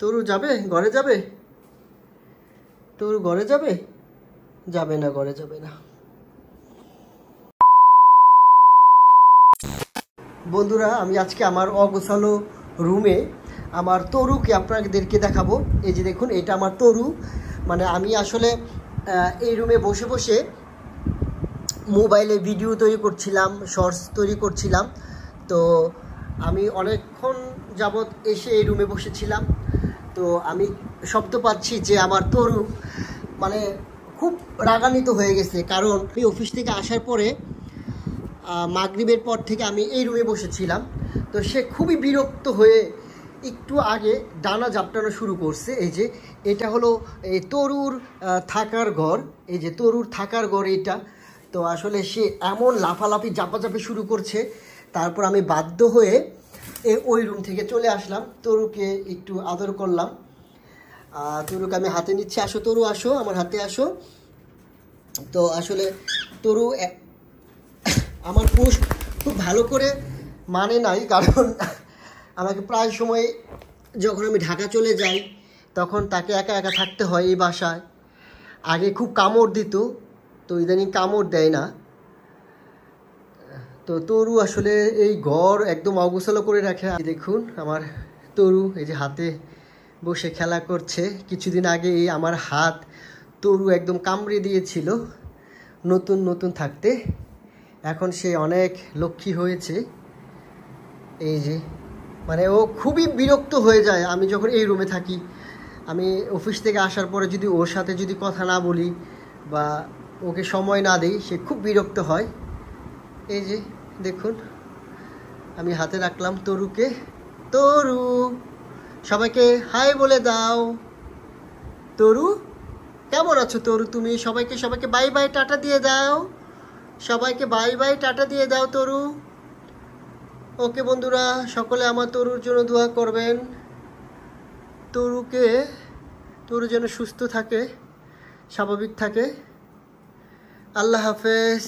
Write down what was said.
তরু যাবে ঘরে যাবে? তরু ঘরে যাবে? যাবে না, ঘরে যাবে না। বন্ধুরা, আমি আজকে আমার অগোছালো রুমে আমার তরুকে আপনাদেরকে দেখাবো। এই যে দেখুন, এটা আমার তরু। মানে আমি আসলে এই রুমে বসে বসে মোবাইলে ভিডিও তৈরি করছিলাম, শর্টস তৈরি করছিলাম। তো আমি অনেকক্ষণ যাবৎ এসে এই রুমে বসেছিলাম। তো আমি শব্দ পাচ্ছি যে আমার তরু মানে খুব রাগান্বিত হয়ে গেছে, কারণ আমি অফিস থেকে আসার পরে মাগরিবের পর থেকে আমি এই রুমে বসেছিলাম। তো সে খুবই বিরক্ত হয়ে একটু আগে ডানা ঝাপটানো শুরু করছে। এই যে এটা হলো এই তরুর থাকার ঘর, এই যে তরুর থাকার ঘর এটা। তো আসলে সে এমন লাফালাফি ঝাপাঝাপি শুরু করছে, তারপর আমি বাধ্য হয়ে ওই রুম থেকে চলে আসলাম। তরুকে একটু আদর করলাম। তরুকে আমি হাতে নিচ্ছি, আসো তরু, আসো আমার হাতে আসো। তো আসলে তরু আমার পোস্ট খুব ভালো করে মানে নাই, কারণ আমাকে প্রায় সময় যখন আমি ঢাকা চলে যাই তখন তাকে একা একা থাকতে হয় এই বাসায়। আগে খুব কামড় দিত, তো ইদানিং কামড় দেয় না। তো তরু আসলে এই ঘর একদম অগোছালো করে রাখে। দেখুন আমার তরু এই যে হাতে বসে খেলা করছে। কিছুদিন আগে এই আমার হাত তরু একদম কামড়ে দিয়েছিল নতুন নতুন থাকতে। এখন সে অনেক লক্ষ্মী হয়েছে। এই যে মানে ও খুবই বিরক্ত হয়ে যায় আমি যখন এই রুমে থাকি। আমি অফিস থেকে আসার পরে যদি ওর সাথে যদি কথা না বলি বা ওকে সময় না দিই, সে খুব বিরক্ত হয়। এই যে দেখুন, আমি হাতে রাখলাম তরুকে। তরু, সবাইকে হাই বলে দাও। তরু কেমন আছো? তরু তুমি সবাইকে বাই বাই টাটা দিয়ে দাও। সবাইকে বাই বাই টাটা দিয়ে দাও তরু। ওকে বন্ধুরা, সকলে আমার তরুর জন্য দোয়া করবেন। তরু যেন সুস্থ থাকে, স্বাভাবিক থাকে। আল্লাহ হাফেজ।